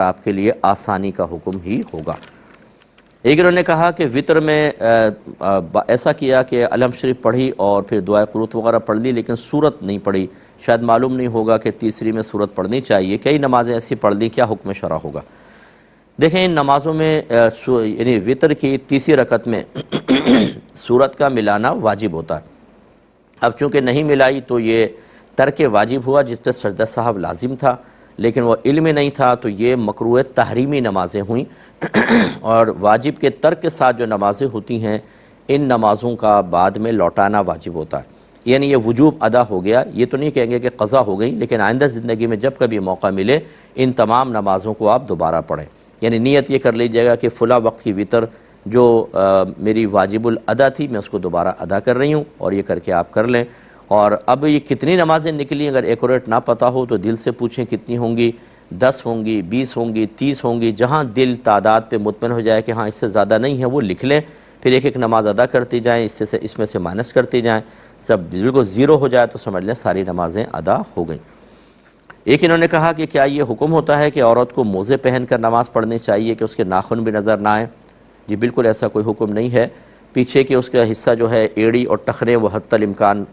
آپ کے لیے آسانی کا حکم ہی ہوگا۔ ایک انہوں نے کہا کہ وطر میں ایسا کیا کہ علم شریف پڑھی اور پھر دعائے قنوت وغیرہ پڑھ لی لیکن سورت نہیں پڑھی، شاید معلوم نہیں ہوگا کہ تیسری میں سورت پڑھنی چاہیے، کئی نمازیں ایسی پڑھ لی، کیا حکم شرع ہوگا؟ دیکھیں ان نمازوں میں یعنی وطر کی تیسری رکعت میں سورت کا ملانا واجب ہوتا ہے۔ اب چونکہ نہیں ملائی تو یہ ترک واجب ہوا جس پہ سجدہ سہو لازم تھا، لیکن وہ علم نہیں تھا تو یہ مکروہ تحریمی نمازیں ہوئیں اور واجب کے ترک کے ساتھ جو نمازیں ہوتی ہیں ان نمازوں کا بعد میں لوٹانا واجب ہوتا ہے، یعنی یہ وجوب ادا ہو گیا۔ یہ تو نہیں کہیں گے کہ قضا ہو گئی، لیکن آئندہ زندگی میں جب کبھی موقع ملے ان تمام نمازوں کو آپ دوبارہ پڑھیں، یعنی نیت یہ کر لیجیے گا کہ فلاں وقت کی وطر جو میری واجب الادا تھی میں اس کو دوبارہ ادا کر رہی ہوں، اور یہ کر کے آپ کر لیں۔ اور اب یہ کتنی نمازیں نکلی اگر ایکوریٹ نہ پتہ ہو تو دل سے پوچھیں کتنی ہوں گی، 10 ہوں گی، 20 ہوں گی، 30 ہوں گی، جہاں دل تعداد پہ مطمئن ہو جائے کہ ہاں اس سے زیادہ نہیں ہے وہ لکھ لیں، پھر ایک ایک نماز ادا کرتی جائیں، اس میں سے مائنس کرتی جائیں، سب بالکل زیرو ہو جائے تو سمجھ لیں ساری نمازیں ادا ہو گئیں۔ ایک انہوں نے کہا کہ کیا یہ حکم ہوتا ہے کہ عورت کو موزے پہن کر نماز پڑھنی چاہیے کہ اس کے ناخن بھی نظر نہ آئیں؟ جی بالکل ایسا کوئی حکم نہیں ہے، پیچھے کے اس کا حصہ جو ہے ایڑی اور ٹخنے وہ حتی الامکان